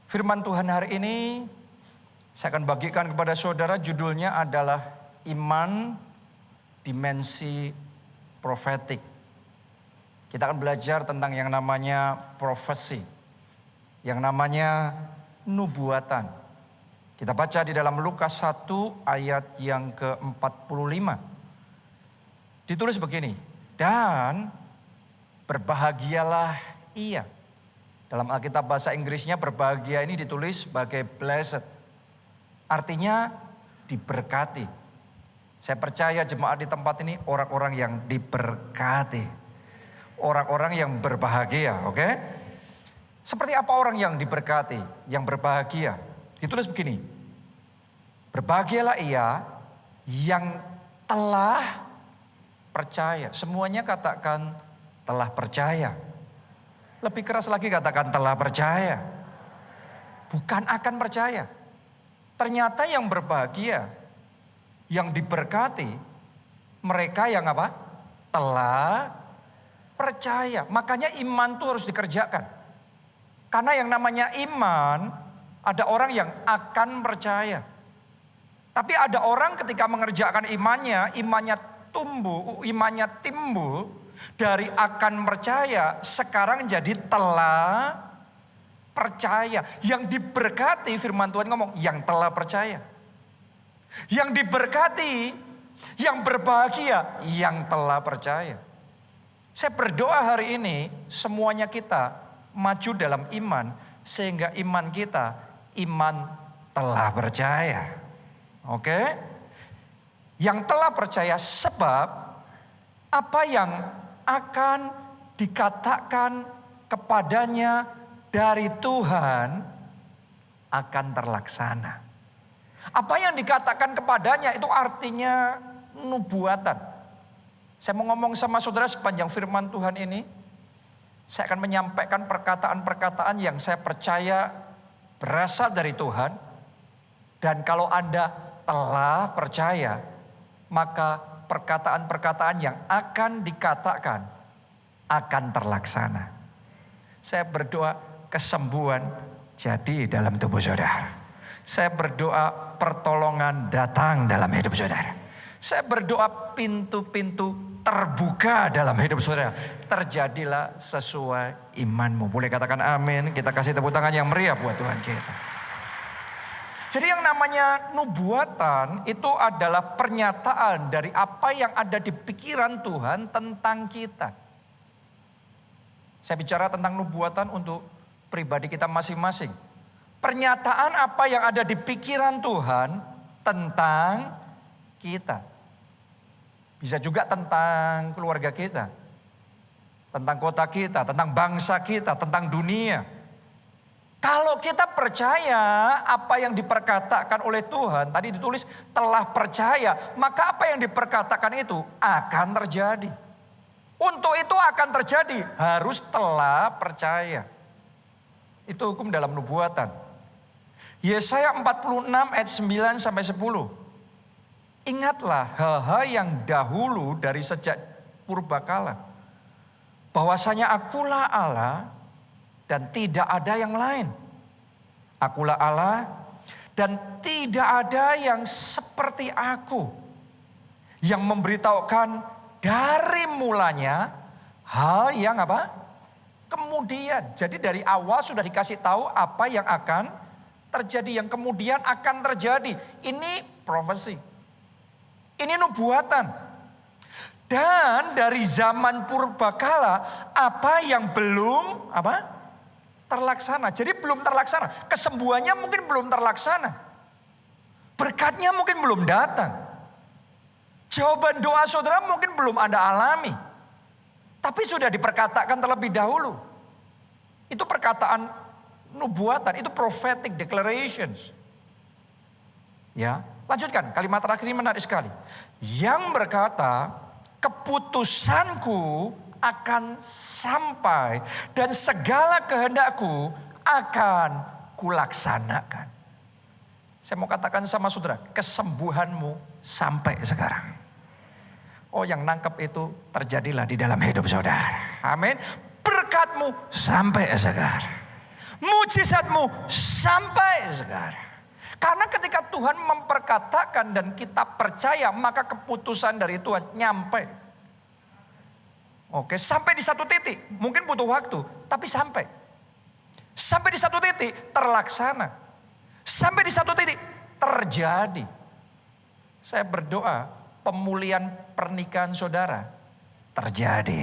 Firman Tuhan hari ini saya akan bagikan kepada saudara, judulnya adalah Iman Dimensi Profetik. Kita akan belajar tentang yang namanya profesi, yang namanya nubuatan. Kita baca di dalam Lukas 1 ayat yang ke-45. Ditulis begini, dan berbahagialah ia. Dalam Alkitab bahasa Inggrisnya berbahagia ini ditulis sebagai blessed. Artinya diberkati. Saya percaya jemaat di tempat ini orang-orang yang diberkati. Orang-orang yang berbahagia, oke? Seperti apa orang yang diberkati, yang berbahagia? Ditulis begini. Berbahagialah ia yang telah percaya. Semuanya katakan telah percaya. Lebih keras lagi katakan telah percaya. Bukan akan percaya. Ternyata yang berbahagia, yang diberkati, mereka yang apa? Telah percaya. Makanya iman itu harus dikerjakan. Karena yang namanya iman, ada orang yang akan percaya. Tapi ada orang ketika mengerjakan imannya, imannya tumbuh, imannya timbul. Dari akan percaya sekarang jadi telah percaya. Yang diberkati, firman Tuhan ngomong yang telah percaya. Yang diberkati, yang berbahagia, yang telah percaya. Saya berdoa hari ini semuanya kita maju dalam iman. Sehingga iman kita, iman telah percaya. Oke? Yang telah percaya sebab apa yang akan dikatakan kepadanya dari Tuhan akan terlaksana. Apa yang dikatakan kepadanya itu artinya nubuatan. Saya mau ngomong sama saudara sepanjang firman Tuhan ini. Saya akan menyampaikan perkataan-perkataan yang saya percaya berasal dari Tuhan. Dan kalau Anda telah percaya, maka perkataan-perkataan yang akan dikatakan akan terlaksana. Saya berdoa kesembuhan jadi dalam tubuh saudara. Saya berdoa pertolongan datang dalam hidup saudara. Saya berdoa pintu-pintu terbuka dalam hidup saudara. Terjadilah sesuai imanmu. Boleh katakan amin. Kita kasih tepuk tangan yang meriah buat Tuhan kita. Jadi yang namanya nubuatan itu adalah pernyataan dari apa yang ada di pikiran Tuhan tentang kita. Saya bicara tentang nubuatan untuk pribadi kita masing-masing. Pernyataan apa yang ada di pikiran Tuhan tentang kita. Bisa juga tentang keluarga kita. Tentang kota kita, tentang bangsa kita, tentang dunia. Kalau kita percaya apa yang diperkatakan oleh Tuhan, tadi ditulis telah percaya, maka apa yang diperkatakan itu akan terjadi. Untuk itu akan terjadi harus telah percaya. Itu hukum dalam nubuatan. Yesaya 46 ayat 9 sampai 10. Ingatlah hal-hal yang dahulu dari sejak purbakala. Bahwasanya akulah Allah dan tidak ada yang lain. Akulah Allah dan tidak ada yang seperti aku. Yang memberitahukan dari mulanya hal yang apa? Kemudian. Jadi dari awal sudah dikasih tahu apa yang akan terjadi. Yang kemudian akan terjadi. Ini profesi. Ini nubuatan. Dan dari zaman purbakala apa yang belum apa? Terlaksana. Jadi belum terlaksana. Kesembuhannya mungkin belum terlaksana. Berkatnya mungkin belum datang. Jawaban doa saudara mungkin belum Anda alami. Tapi sudah diperkatakan terlebih dahulu. Itu perkataan nubuatan. Itu prophetic declarations. Ya, lanjutkan. Kalimat terakhir ini menarik sekali. Yang berkata, keputusanku akan sampai dan segala kehendakku akan kulaksanakan. Saya mau katakan sama saudara, kesembuhanmu sampai sekarang. Oh, yang nangkep itu terjadilah di dalam hidup saudara. Amin. Berkatmu sampai sekarang. Mujizatmu sampai sekarang. Karena ketika Tuhan memperkatakan dan kita percaya, maka keputusan dari Tuhan nyampe. Oke, sampai di satu titik. Mungkin butuh waktu, tapi sampai. Sampai di satu titik terlaksana. Sampai di satu titik terjadi. Saya berdoa pemulihan pernikahan saudara terjadi.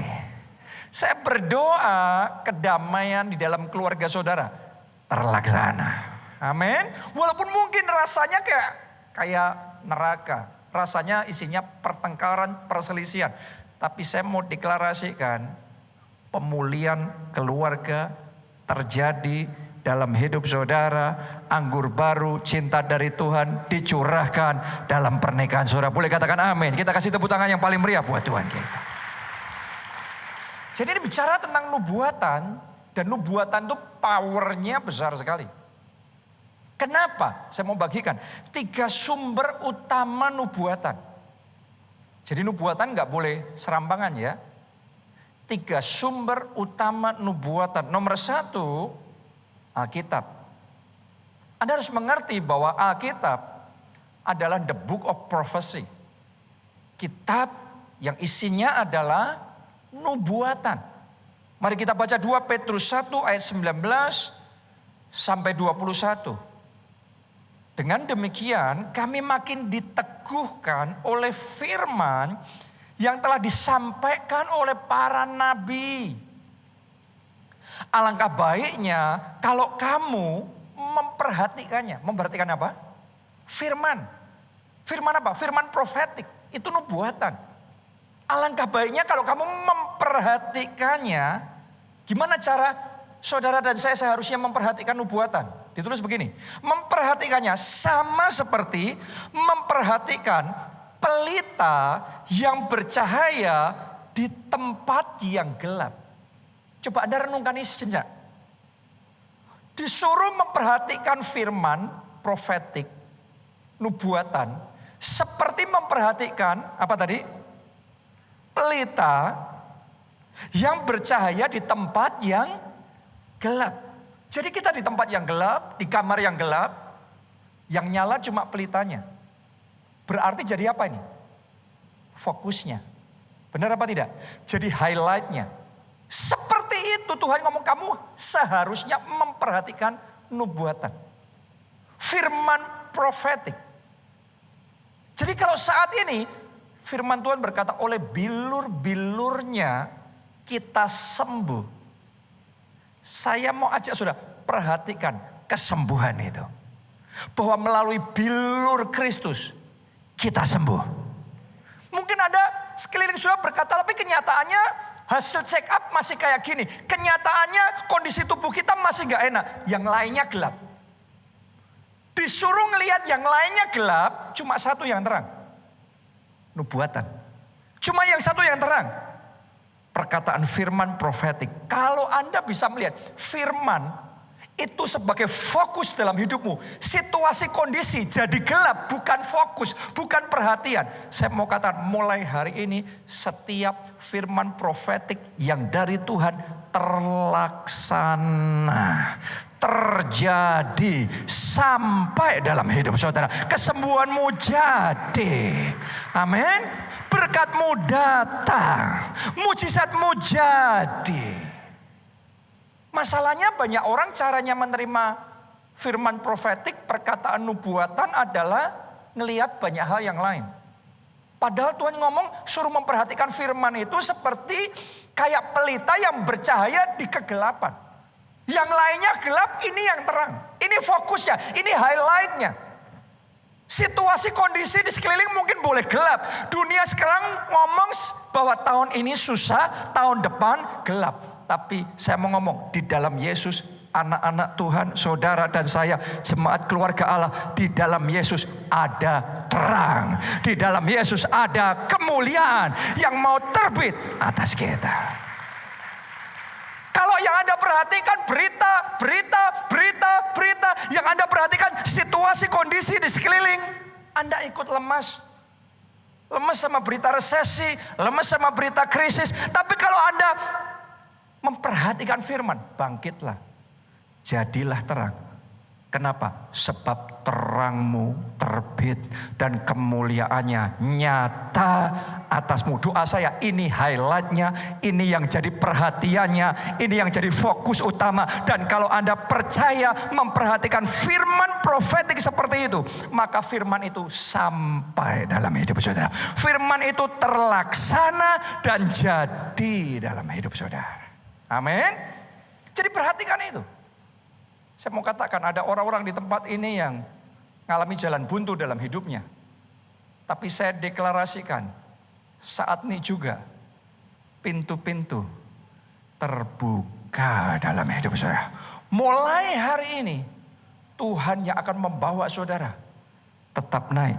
Saya berdoa kedamaian di dalam keluarga saudara terlaksana. Amin. Walaupun mungkin rasanya kayak neraka. Rasanya isinya pertengkaran, perselisihan. Tapi saya mau deklarasikan pemulihan keluarga terjadi dalam hidup saudara. Anggur baru, cinta dari Tuhan dicurahkan dalam pernikahan saudara. Boleh katakan amin. Kita kasih tepuk tangan yang paling meriah buat Tuhan kita. Jadi ini bicara tentang nubuatan. Dan nubuatan itu powernya besar sekali. Kenapa? Saya mau bagikan 3 sumber utama nubuatan. Jadi nubuatan gak boleh serampangan ya. 3 sumber utama nubuatan. Nomor 1, Alkitab. Anda harus mengerti bahwa Alkitab adalah the book of prophecy. Kitab yang isinya adalah nubuatan. Mari kita baca 2 Petrus 1 ayat 19 sampai 21. Dengan demikian kami makin diteguhkan oleh firman yang telah disampaikan oleh para nabi. Alangkah baiknya kalau kamu memperhatikannya. Memperhatikan apa? Firman. Firman apa? Firman profetik. Itu nubuatan. Alangkah baiknya kalau kamu memperhatikannya. Gimana cara saudara dan saya seharusnya memperhatikan nubuatan? Ditulis begini. Memperhatikannya sama seperti memperhatikan pelita yang bercahaya di tempat yang gelap. Coba Anda renungkan ini sejenak. Disuruh memperhatikan firman profetik, nubuatan, seperti memperhatikan apa tadi? Pelita yang bercahaya di tempat yang gelap. Jadi kita di tempat yang gelap, di kamar yang gelap, yang nyala cuma pelitanya. Berarti jadi apa ini? Fokusnya. Benar apa tidak? Jadi highlightnya. Seperti itu Tuhan ngomong, kamu seharusnya memperhatikan nubuatan. Firman profetik. Jadi kalau saat ini firman Tuhan berkata oleh bilur-bilurnya kita sembuh. Saya mau ajak saudara perhatikan kesembuhan itu. Bahwa melalui bilur Kristus kita sembuh. Mungkin ada sekeliling saudara berkata, tapi kenyataannya hasil check up masih kayak gini. Kenyataannya kondisi tubuh kita masih gak enak. Yang lainnya gelap. Disuruh ngelihat yang lainnya gelap, cuma satu yang terang. Nubuatan. Cuma yang satu yang terang. Perkataan firman profetik. Kalau Anda bisa melihat firman itu sebagai fokus dalam hidupmu. Situasi kondisi jadi gelap, bukan fokus, bukan perhatian. Saya mau katakan mulai hari ini setiap firman profetik yang dari Tuhan terlaksana. Terjadi sampai dalam hidup saudara. Kesembuhanmu jadi. Amin. Berkatmu datang. Mujizatmu jadi. Masalahnya banyak orang caranya menerima firman profetik, perkataan nubuatan adalah ngelihat banyak hal yang lain. Padahal Tuhan ngomong suruh memperhatikan firman itu seperti kayak pelita yang bercahaya di kegelapan. Yang lainnya gelap, ini yang terang. Ini fokusnya, ini highlightnya. Situasi kondisi di sekeliling mungkin boleh gelap. Dunia sekarang ngomong bahwa tahun ini susah, tahun depan gelap. Tapi saya mau ngomong di dalam Yesus, anak-anak Tuhan, saudara dan saya, jemaat keluarga Allah, di dalam Yesus ada terang. Di dalam Yesus ada kemuliaan yang mau terbit atas kita. Kalau yang Anda perhatikan berita yang Anda perhatikan situasi kondisi di sekeliling, Anda ikut lemas. Lemas sama berita resesi, lemas sama berita krisis. Tapi kalau Anda memperhatikan firman, bangkitlah. jadilah terang. Kenapa? Sebab terangmu terbit dan kemuliaannya nyata atasmu. Doa saya, ini highlightnya, ini yang jadi perhatiannya, ini yang jadi fokus utama. Dan kalau Anda percaya memperhatikan firman profetik seperti itu, maka firman itu sampai dalam hidup saudara. Firman itu terlaksana dan jadi dalam hidup saudara. Amin. Jadi perhatikan itu. Saya mau katakan ada orang-orang di tempat ini yang mengalami jalan buntu dalam hidupnya. Tapi saya deklarasikan, saat ini juga pintu-pintu terbuka dalam hidup saudara. Mulai hari ini Tuhan yang akan membawa saudara tetap naik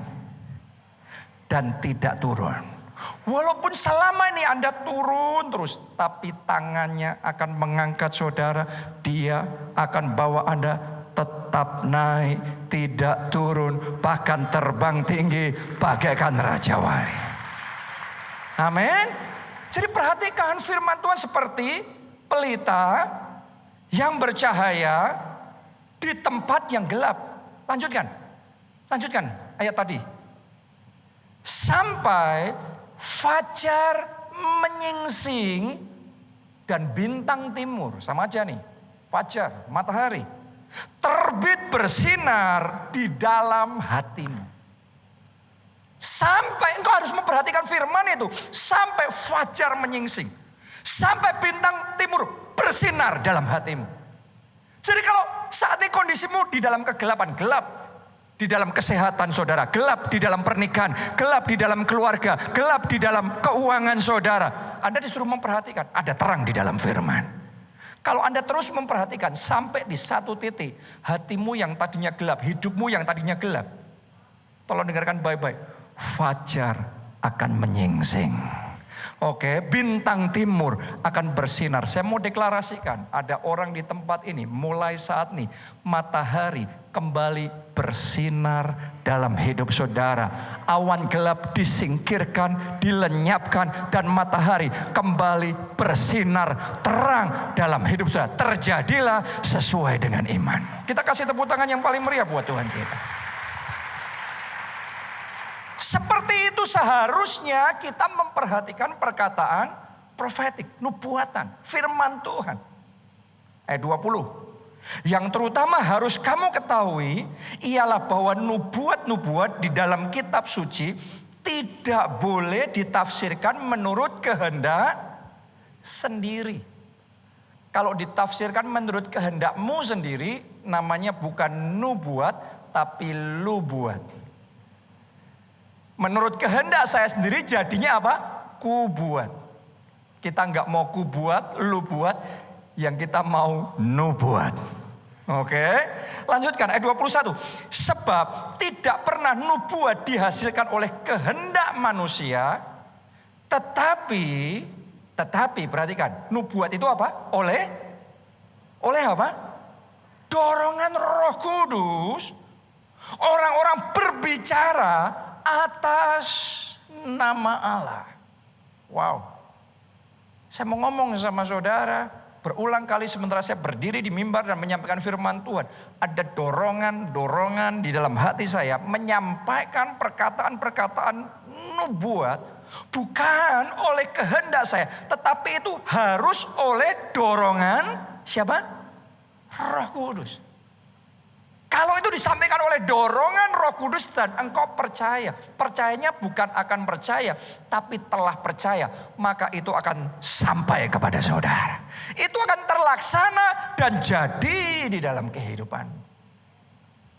dan tidak turun. Walaupun selama ini Anda turun terus, tapi tangannya akan mengangkat saudara. Dia akan bawa Anda tetap naik, tidak turun, bahkan terbang tinggi bagaikan Raja Wali. Amin. Jadi perhatikan firman Tuhan seperti pelita yang bercahaya di tempat yang gelap. Lanjutkan ayat tadi. Sampai fajar menyingsing dan bintang timur, sama aja nih, fajar, matahari, terbit bersinar di dalam hatimu. Sampai engkau harus memperhatikan firman itu, sampai fajar menyingsing, sampai bintang timur bersinar dalam hatimu. Jadi kalau saat ini kondisimu di dalam kegelapan, gelap di dalam kesehatan saudara, gelap di dalam pernikahan, gelap di dalam keluarga, gelap di dalam keuangan saudara, Anda disuruh memperhatikan, ada terang di dalam firman. Kalau Anda terus memperhatikan sampai di satu titik, hatimu yang tadinya gelap, hidupmu yang tadinya gelap, tolong dengarkan baik-baik, fajar akan menyingsing. Oke, bintang timur akan bersinar. Saya mau deklarasikan, ada orang di tempat ini mulai saat ini matahari kembali bersinar dalam hidup saudara. Awan gelap disingkirkan, dilenyapkan, dan matahari kembali bersinar terang dalam hidup saudara. Terjadilah sesuai dengan iman. Kita kasih tepuk tangan yang paling meriah buat Tuhan kita. Seperti itu seharusnya kita memperhatikan perkataan profetik, nubuatan, firman Tuhan. Ayat 20. Yang terutama harus kamu ketahui ialah bahwa nubuat-nubuat di dalam kitab suci tidak boleh ditafsirkan menurut kehendak sendiri. Kalau ditafsirkan menurut kehendakmu sendiri, namanya bukan nubuat tapi lubuat. Menurut kehendak saya sendiri jadinya apa? Kubuat. Kita nggak mau kubuat, lubuat, yang kita mau nubuat. Oke, lanjutkan ayat 21. Sebab tidak pernah nubuat dihasilkan oleh kehendak manusia, tetapi perhatikan, nubuat itu apa? Oleh apa? Dorongan Roh Kudus. Orang-orang berbicara atas nama Allah. Wow. Saya mau ngomong sama saudara, berulang kali sementara saya berdiri di mimbar dan menyampaikan firman Tuhan, ada dorongan di dalam hati saya menyampaikan perkataan-perkataan nubuat bukan oleh kehendak saya, tetapi itu harus oleh dorongan siapa? Roh Kudus. Kalau itu disampaikan oleh dorongan Roh Kudus dan engkau percaya, percayanya bukan akan percaya, tapi telah percaya, maka itu akan sampai kepada saudara. Itu akan terlaksana dan jadi di dalam kehidupan.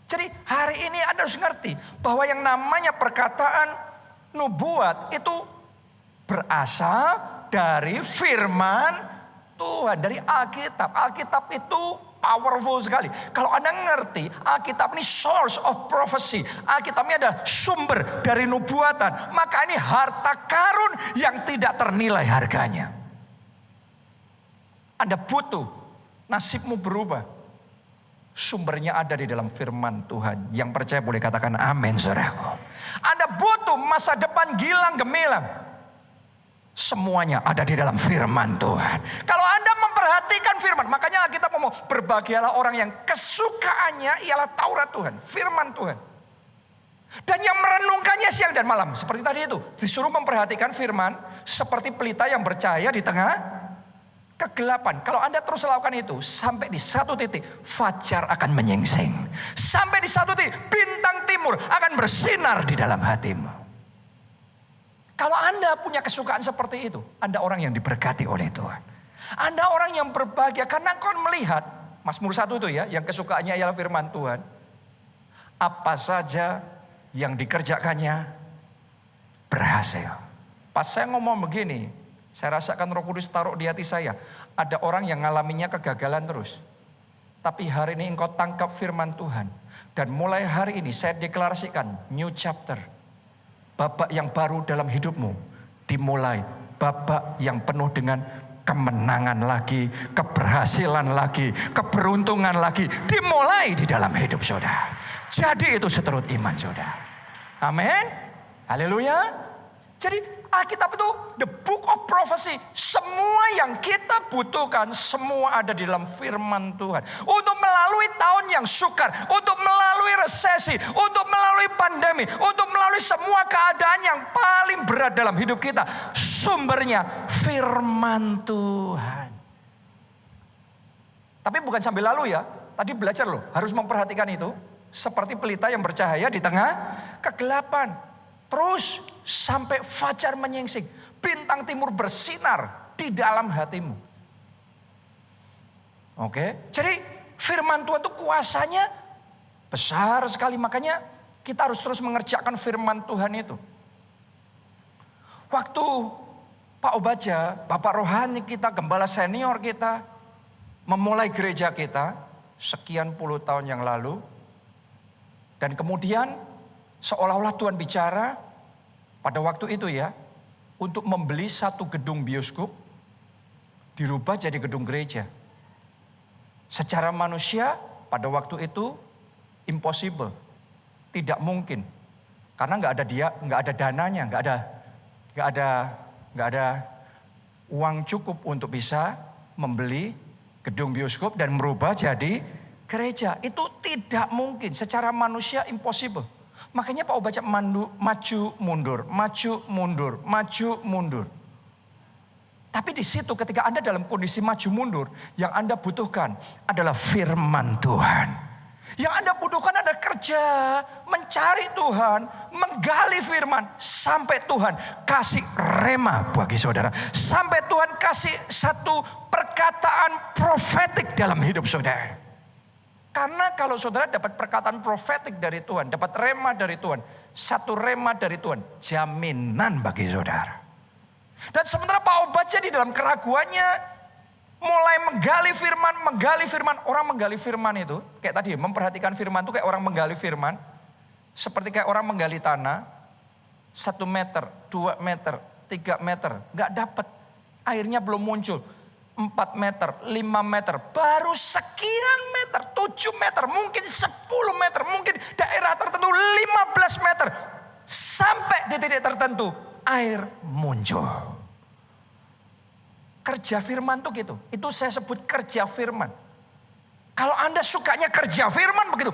Jadi hari ini Anda harus ngerti bahwa yang namanya perkataan nubuat itu berasal dari firman Tuhan, dari Alkitab. Alkitab itu powerful sekali. Kalau Anda ngerti, Alkitab ini source of prophecy. Alkitab ini ada sumber dari nubuatan. Maka ini harta karun yang tidak ternilai harganya. Anda butuh nasibmu berubah. Sumbernya ada di dalam firman Tuhan. Yang percaya boleh katakan amin, saudaraku. Anda butuh masa depan gilang gemilang. Semuanya ada di dalam firman Tuhan. Kalau Anda memperhatikan firman. Makanya kita ngomong, berbahagialah orang yang kesukaannya ialah Taurat Tuhan, firman Tuhan. Dan yang merenungkannya siang dan malam. Seperti tadi itu, disuruh memperhatikan firman seperti pelita yang bercahaya di tengah kegelapan. Kalau Anda terus lakukan itu, sampai di satu titik fajar akan menyingsing. Sampai di satu titik bintang timur akan bersinar di dalam hatimu. Kalau Anda punya kesukaan seperti itu, Anda orang yang diberkati oleh Tuhan. Anda orang yang berbahagia karena kau melihat, Mazmur 1 itu ya, yang kesukaannya ialah firman Tuhan. Apa saja yang dikerjakannya berhasil. Pas saya ngomong begini, saya rasakan Roh Kudus taruh di hati saya. Ada orang yang ngalaminya kegagalan terus. Tapi hari ini engkau tangkap firman Tuhan. Dan mulai hari ini saya deklarasikan new chapter. Babak yang baru dalam hidupmu dimulai. Babak yang penuh dengan kemenangan lagi, keberhasilan lagi, keberuntungan lagi. Dimulai di dalam hidup saudara. Jadi itu seturut iman saudara. Amin. Haleluya. Jadi Alkitab itu the book of prophecy. Semua yang kita butuhkan semua ada di dalam firman Tuhan. Untuk melalui tahun yang sukar, untuk melalui resesi, untuk melalui pandemi, untuk melalui semua keadaan yang paling berat dalam hidup kita. Sumbernya firman Tuhan. Tapi bukan sambil lalu ya. Tadi belajar loh, harus memperhatikan itu. Seperti pelita yang bercahaya di tengah kegelapan. Terus sampai fajar menyingsing. Bintang timur bersinar di dalam hatimu. Oke. Jadi firman Tuhan itu kuasanya besar sekali. Makanya kita harus terus mengerjakan firman Tuhan itu. Waktu Pak Obaja, Bapak rohani kita, gembala senior kita, memulai gereja kita sekian puluh tahun yang lalu. Dan kemudian seolah-olah Tuhan bicara pada waktu itu ya, untuk membeli satu gedung bioskop, dirubah jadi gedung gereja. Secara manusia pada waktu itu impossible, tidak mungkin, karena nggak ada dananya, nggak ada uang cukup untuk bisa membeli gedung bioskop dan merubah jadi gereja. Itu tidak mungkin, secara manusia impossible. Makanya Pak Obaca maju mundur, maju mundur, maju mundur. Tapi di situ ketika Anda dalam kondisi maju mundur, yang Anda butuhkan adalah firman Tuhan. Yang Anda butuhkan adalah kerja, mencari Tuhan, menggali firman. Sampai Tuhan kasih rema bagi saudara. Sampai Tuhan kasih satu perkataan profetik dalam hidup saudara. Karena kalau saudara dapat perkataan profetik dari Tuhan, dapat rema dari Tuhan, satu rema dari Tuhan, jaminan bagi saudara. Dan sementara Pak Obaca di dalam keraguannya mulai menggali firman, orang menggali firman itu, kayak tadi memperhatikan firman itu kayak orang menggali firman, seperti kayak orang menggali tanah, 1 meter, 2 meter, 3 meter, gak dapat, airnya belum muncul. 4 meter, 5 meter, baru sekian meter, 7 meter, mungkin 10 meter, mungkin daerah tertentu 15 meter. Sampai di titik tertentu, air muncul. Kerja firman tuh gitu, itu saya sebut kerja firman. Kalau Anda sukanya kerja firman begitu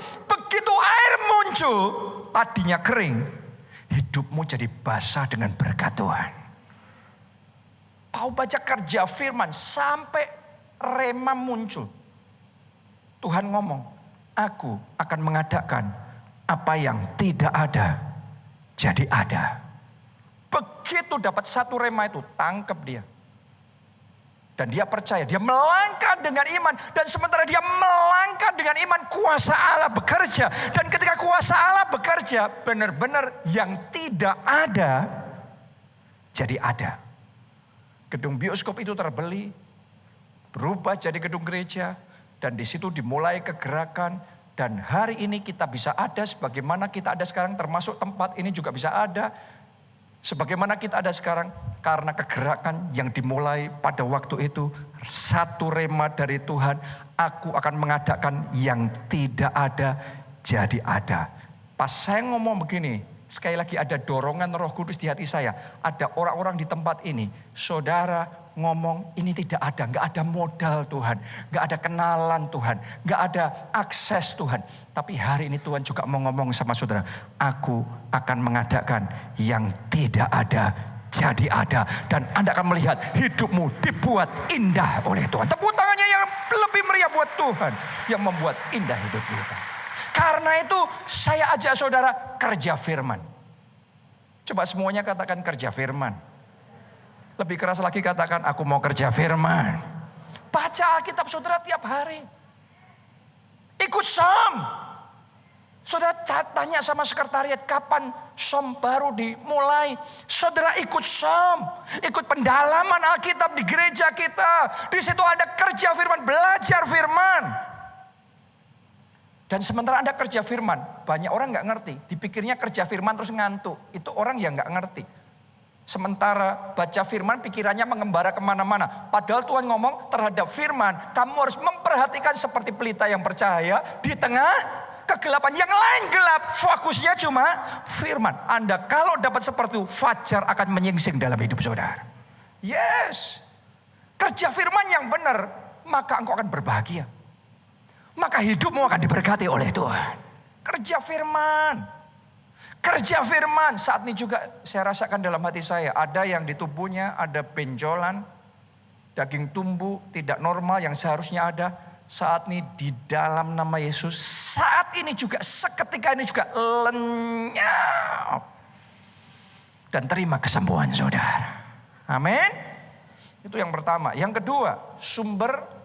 air muncul, tadinya kering, hidupmu jadi basah dengan berkat Tuhan. Kau baca kerja firman sampai rema muncul. Tuhan ngomong, aku akan mengadakan apa yang tidak ada jadi ada. Begitu dapat satu rema itu, tangkap dia. Dan dia percaya, dia melangkah dengan iman. Dan sementara dia melangkah dengan iman, kuasa Allah bekerja. Dan ketika kuasa Allah bekerja, benar-benar yang tidak ada jadi ada. Gedung bioskop itu terbeli, berubah jadi gedung gereja, dan di situ dimulai kegerakan. Dan hari ini kita bisa ada sebagaimana kita ada sekarang, termasuk tempat ini juga bisa ada sebagaimana kita ada sekarang, karena kegerakan yang dimulai pada waktu itu. Satu rema dari Tuhan, aku akan mengadakan yang tidak ada jadi ada. Pas saya ngomong begini, Sekali lagi ada dorongan Roh Kudus di hati saya. Ada orang-orang di tempat ini. Saudara ngomong ini tidak ada. Gak ada modal Tuhan. Gak ada kenalan Tuhan. Gak ada akses Tuhan. Tapi hari ini Tuhan juga mau ngomong sama saudara. Aku akan mengadakan yang tidak ada jadi ada. Dan Anda akan melihat hidupmu dibuat indah oleh Tuhan. Tepuk tangannya yang lebih meriah buat Tuhan. Yang membuat indah hidup kita. Karena itu saya ajak saudara kerja firman. Coba semuanya katakan kerja firman. Lebih keras lagi katakan aku mau kerja firman. Baca Alkitab saudara tiap hari. Ikut som. Saudara tanya sama sekretariat kapan som baru dimulai. Saudara ikut som. Ikut pendalaman Alkitab di gereja kita. Di situ ada kerja firman, belajar firman. Dan sementara Anda kerja firman, banyak orang gak ngerti. Dipikirnya kerja firman terus ngantuk. Itu orang yang gak ngerti. Sementara baca firman pikirannya mengembara kemana-mana. Padahal Tuhan ngomong terhadap firman, kamu harus memperhatikan seperti pelita yang bercahaya di tengah kegelapan. Yang lain gelap, fokusnya cuma firman. Anda kalau dapat seperti itu, fajar akan menyingsing dalam hidup saudara. Yes. Kerja firman yang benar, maka engkau akan berbahagia. Maka hidupmu akan diberkati oleh Tuhan. Kerja firman. Kerja firman. Saat ini juga saya rasakan dalam hati saya. Ada yang di tubuhnya ada benjolan. Daging tumbuh tidak normal yang seharusnya ada. Saat ini di dalam nama Yesus. Saat ini juga seketika ini juga lenyap. Dan terima kesembuhan saudara. Amin. Itu yang pertama. Yang kedua, sumber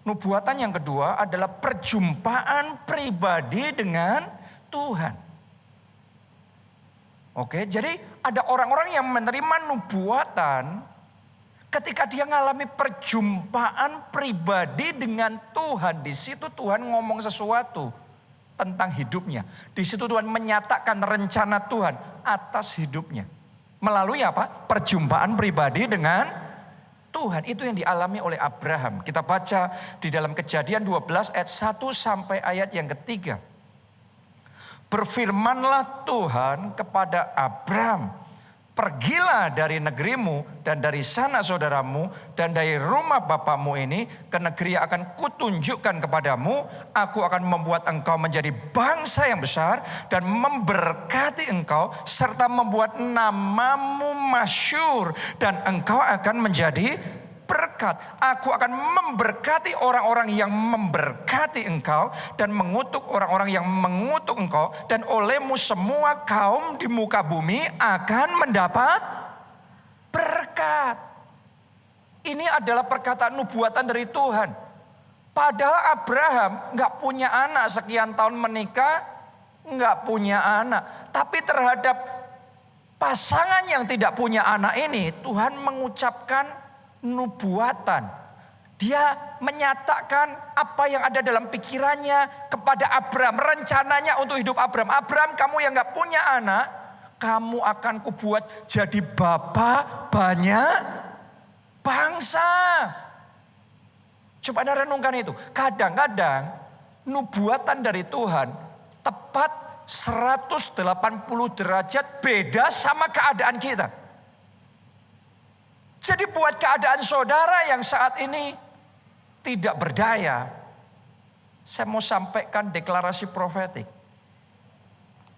nubuatan yang kedua adalah perjumpaan pribadi dengan Tuhan. Oke, jadi ada orang-orang yang menerima nubuatan ketika dia mengalami perjumpaan pribadi dengan Tuhan. Di situ Tuhan ngomong sesuatu tentang hidupnya. Di situ Tuhan menyatakan rencana Tuhan atas hidupnya. Melalui apa? Perjumpaan pribadi dengan Tuhan. Itu yang dialami oleh Abraham. Kita baca di dalam Kejadian 12 ayat 1 sampai ayat yang ketiga. Berfirmanlah Tuhan kepada Abraham, pergilah dari negerimu dan dari sana saudaramu dan dari rumah bapamu ini ke negeri yang akan kutunjukkan kepadamu. Aku akan membuat engkau menjadi bangsa yang besar dan memberkati engkau serta membuat namamu masyhur dan engkau akan menjadi berkat. Aku akan memberkati orang-orang yang memberkati engkau dan mengutuk orang-orang yang mengutuk engkau, dan olehmu semua kaum di muka bumi akan mendapat berkat. Ini adalah perkataan nubuatan dari Tuhan. Padahal Abraham gak punya anak, sekian tahun menikah gak punya anak. Tapi terhadap pasangan yang tidak punya anak ini Tuhan mengucapkan nubuatan. Dia menyatakan apa yang ada dalam pikirannya kepada Abraham. Rencananya untuk hidup Abraham. Abraham, kamu yang gak punya anak, kamu akan kubuat jadi bapa banyak bangsa. Coba Anda renungkan itu. Kadang-kadang nubuatan dari Tuhan tepat 180 derajat beda sama keadaan kita. Jadi buat keadaan saudara yang saat ini tidak berdaya, saya mau sampaikan deklarasi profetik.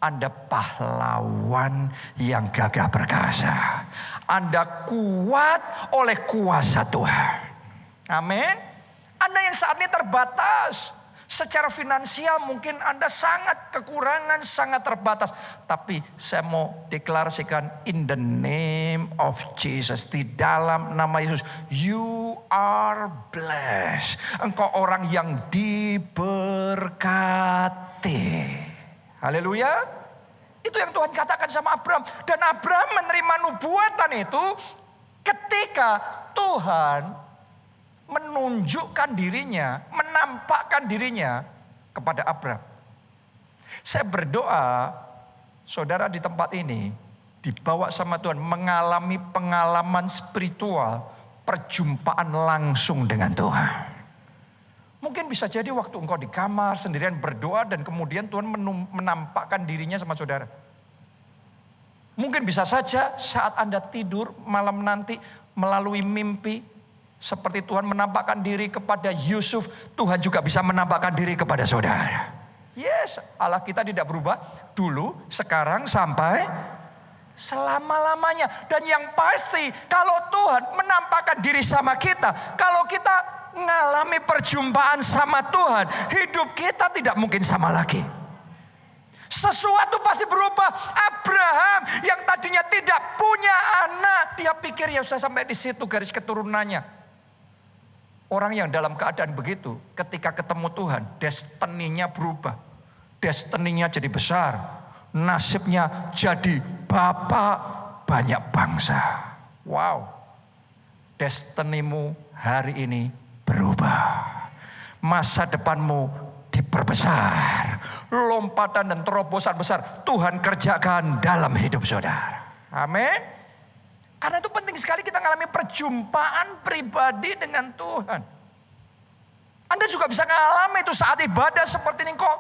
Anda pahlawan yang gagah perkasa. Anda kuat oleh kuasa Tuhan. Amin. Anda yang saat ini terbatas. Secara finansial mungkin Anda sangat kekurangan, sangat terbatas. Tapi saya mau deklarasikan in the name of Jesus. Di dalam nama Yesus. You are blessed. Engkau orang yang diberkati. Haleluya. Itu yang Tuhan katakan sama Abraham. Dan Abraham menerima nubuatan itu ketika Tuhan menunjukkan dirinya, menampakkan dirinya kepada Abraham. Saya berdoa saudara di tempat ini dibawa sama Tuhan mengalami pengalaman spiritual, perjumpaan langsung dengan Tuhan. Mungkin bisa jadi waktu engkau di kamar sendirian berdoa dan kemudian Tuhan menampakkan dirinya sama saudara. Mungkin bisa saja saat Anda tidur malam nanti melalui mimpi, seperti Tuhan menampakkan diri kepada Yusuf, Tuhan juga bisa menampakkan diri kepada saudara. Yes, Allah kita tidak berubah dulu, sekarang, sampai selama-lamanya. Dan yang pasti kalau Tuhan menampakkan diri sama kita, kalau kita mengalami perjumpaan sama Tuhan, hidup kita tidak mungkin sama lagi. Sesuatu pasti berubah. Abraham yang tadinya tidak punya anak, dia pikir ya sudah sampai di situ garis keturunannya. Orang yang dalam keadaan begitu, ketika ketemu Tuhan, destininya berubah. Destininya jadi besar. Nasibnya jadi bapak banyak bangsa. Wow. Destinimu hari ini berubah. Masa depanmu diperbesar. Lompatan dan terobosan besar Tuhan kerjakan dalam hidup saudara. Amin. Karena itu penting sekali kita mengalami perjumpaan pribadi dengan Tuhan. Anda juga bisa mengalami itu saat ibadah seperti ini, kok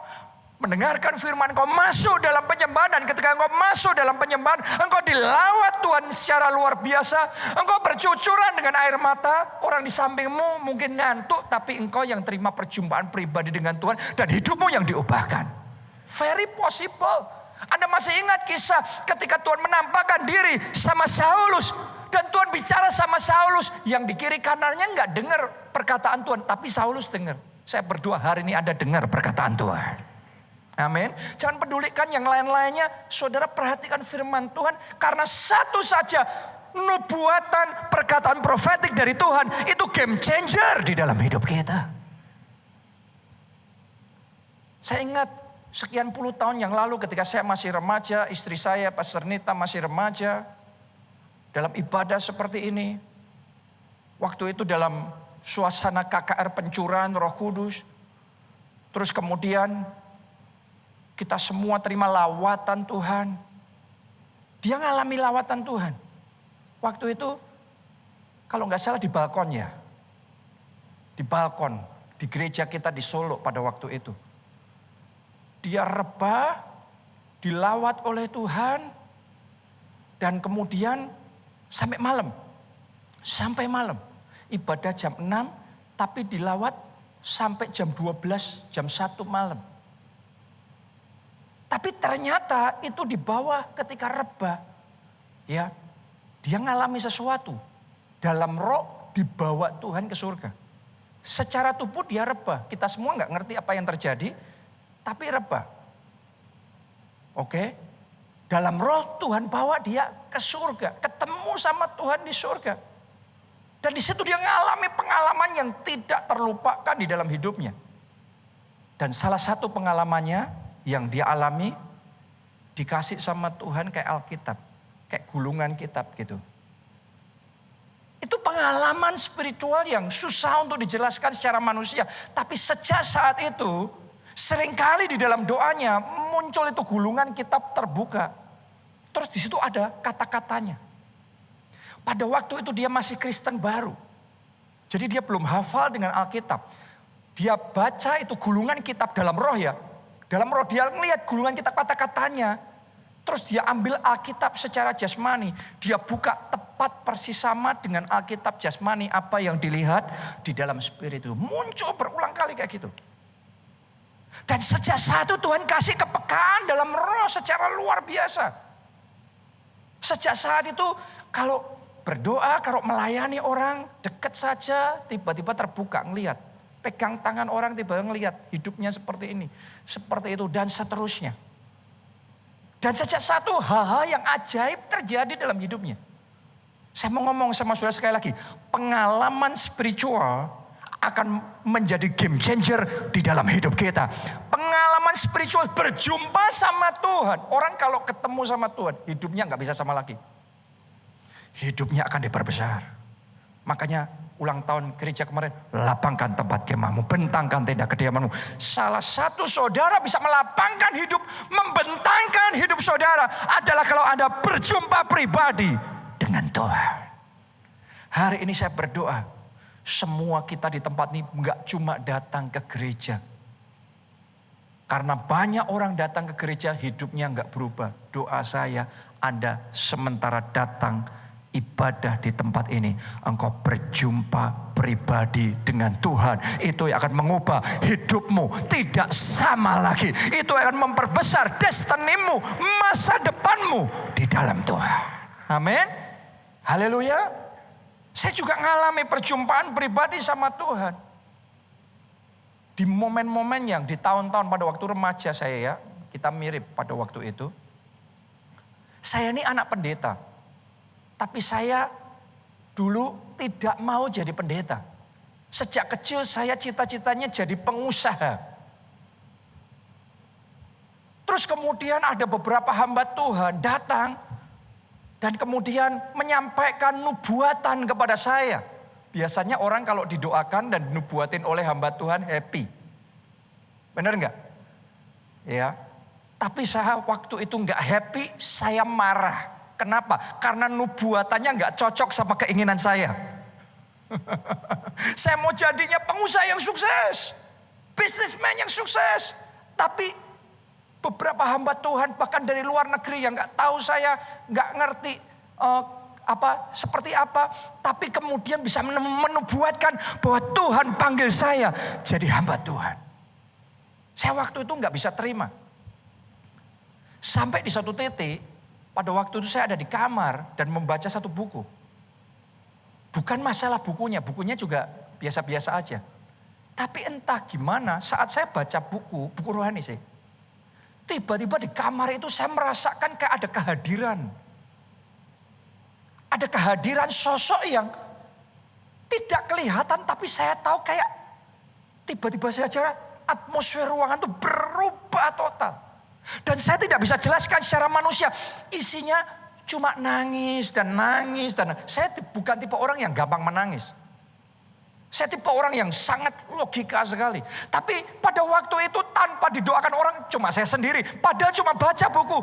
mendengarkan firman, kau masuk dalam penyembahan. Dan ketika engkau masuk dalam penyembahan, engkau dilawat Tuhan secara luar biasa. Engkau bercucuran dengan air mata. Orang di sampingmu mungkin ngantuk, tapi engkau yang terima perjumpaan pribadi dengan Tuhan. Dan hidupmu yang diubahkan. Very possible. Anda masih ingat kisah ketika Tuhan menampakkan diri sama Saulus. Dan Tuhan bicara sama Saulus. Yang di kiri kanannya enggak dengar perkataan Tuhan. Tapi Saulus dengar. Saya berdoa hari ini Anda dengar perkataan Tuhan. Amin. Jangan pedulikan yang lain-lainnya. Saudara perhatikan firman Tuhan. Karena satu saja nubuatan perkataan profetik dari Tuhan. Itu game changer di dalam hidup kita. Saya ingat sekian puluh tahun yang lalu ketika saya masih remaja. Istri saya Pastor Nita masih remaja. Dalam ibadah seperti ini. Waktu itu dalam suasana KKR pencurahan Roh Kudus. Terus kemudian kita semua terima lawatan Tuhan. Dia ngalami lawatan Tuhan. Waktu itu kalau nggak salah di balkon ya. Di balkon. Di gereja kita di Solo pada waktu itu. Dia rebah. Dilawat oleh Tuhan. Dan kemudian sampai malam. Sampai malam. Ibadah jam 6. Tapi dilawat sampai jam 12, jam 1 malam. Tapi ternyata itu di bawah ketika rebah. Ya, dia ngalami sesuatu. Dalam roh dibawa Tuhan ke surga. Secara tubuh dia rebah. Kita semua nggak ngerti apa yang terjadi. Tapi rebah. Oke. Dalam roh Tuhan bawa dia ke surga. Ketemu sama Tuhan di surga. Dan di situ dia ngalami pengalaman yang tidak terlupakan di dalam hidupnya. Dan salah satu pengalamannya yang dia alami dikasih sama Tuhan kayak Alkitab. Kayak gulungan kitab gitu. Itu pengalaman spiritual yang susah untuk dijelaskan secara manusia. Tapi sejak saat itu seringkali di dalam doanya muncul itu gulungan kitab terbuka. Terus di situ ada kata-katanya. Pada waktu itu dia masih Kristen baru. Jadi dia belum hafal dengan Alkitab. Dia baca itu gulungan kitab dalam roh ya. Dalam roh dia melihat gulungan kitab kata-katanya. Terus dia ambil Alkitab secara jasmani. Dia buka tepat persis sama dengan Alkitab jasmani. Apa yang dilihat di dalam spirit itu. Muncul berulang kali kayak gitu. Dan sejak saat itu Tuhan kasih kepekaan dalam roh secara luar biasa. Sejak saat itu kalau berdoa, kalau melayani orang dekat saja tiba-tiba terbuka ngelihat. Pegang tangan orang tiba-tiba ngelihat hidupnya seperti ini. Seperti itu dan seterusnya. Dan sejak satu hal-hal yang ajaib terjadi dalam hidupnya. Saya mau ngomong sama saudara sekali lagi. Pengalaman spiritual akan menjadi game changer di dalam hidup kita. Pengalaman spiritual berjumpa sama Tuhan. Orang kalau ketemu sama Tuhan hidupnya gak bisa sama lagi. Hidupnya akan diperbesar. Makanya ulang tahun gereja kemarin, lapangkan tempat kemahmu, bentangkan tenda kediamanmu. Salah satu saudara bisa melapangkan hidup, membentangkan hidup saudara adalah kalau Anda berjumpa pribadi dengan Tuhan. Hari ini saya berdoa, semua kita di tempat ini gak cuma datang ke gereja. Karena banyak orang datang ke gereja hidupnya gak berubah. Doa saya, Anda sementara datang ibadah di tempat ini, engkau berjumpa pribadi dengan Tuhan. Itu yang akan mengubah hidupmu, tidak sama lagi. Itu akan memperbesar destinimu, masa depanmu di dalam Tuhan. Amin. Haleluya. Saya juga ngalami perjumpaan pribadi sama Tuhan. Di momen-momen yang di tahun-tahun pada waktu remaja saya ya, kita mirip pada waktu itu. Saya ini anak pendeta. Tapi saya dulu tidak mau jadi pendeta. Sejak kecil saya cita-citanya jadi pengusaha. Terus kemudian ada beberapa hamba Tuhan datang dan kemudian menyampaikan nubuatan kepada saya. Biasanya orang kalau didoakan dan dinubuatin oleh hamba Tuhan happy. Benar enggak? Ya. Tapi saya waktu itu enggak happy, saya marah. Kenapa? Karena nubuatannya enggak cocok sama keinginan saya. Saya mau jadinya pengusaha yang sukses. Bisnismen yang sukses. Tapi beberapa hamba Tuhan bahkan dari luar negeri yang enggak tahu saya, enggak ngerti seperti apa. Tapi kemudian bisa menubuatkan bahwa Tuhan panggil saya jadi hamba Tuhan. Saya waktu itu enggak bisa terima. Sampai di suatu titik, pada waktu itu saya ada di kamar dan membaca satu buku. Bukan masalah bukunya, bukunya juga biasa-biasa aja. Tapi entah gimana saat saya baca buku rohani sih. Tiba-tiba di kamar itu saya merasakan kayak ada kehadiran. Ada kehadiran sosok yang tidak kelihatan tapi saya tahu kayak tiba-tiba saja atmosfer ruangan itu berubah total. Dan saya tidak bisa jelaskan secara manusia. Isinya cuma nangis dan nangis. Saya bukan tipe orang yang gampang menangis. Saya tipe orang yang sangat logika sekali. Tapi pada waktu itu tanpa didoakan orang, cuma saya sendiri. Padahal cuma baca buku.